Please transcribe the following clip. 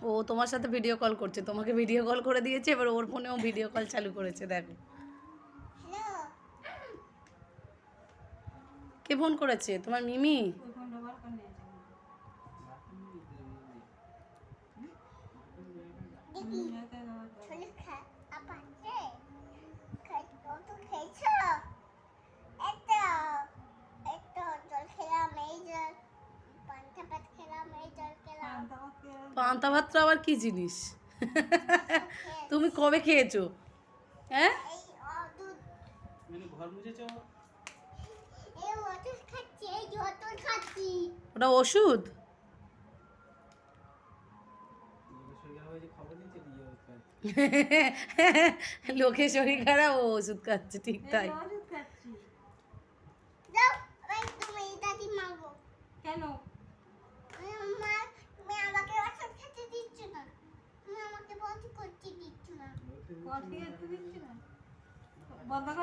ও তোমার সাথে video call করছে, তোমাকে ভিডিও কল করে দিয়েছে, এবার ওর ফোনেও ভিডিও কল চালু করেছে, দেখো। কে ফোন করেছে? তোমার মিমি? পান্তা ভাতটা আবার কি জিনিস? তুমি কবে খেয়েছো? হ্যাঁ, ওটা ওষুধ? লোকে শরীর খারাপ, ও ওষুধ খাচ্ছে, ঠিক তাই। কেন বন্ধ করে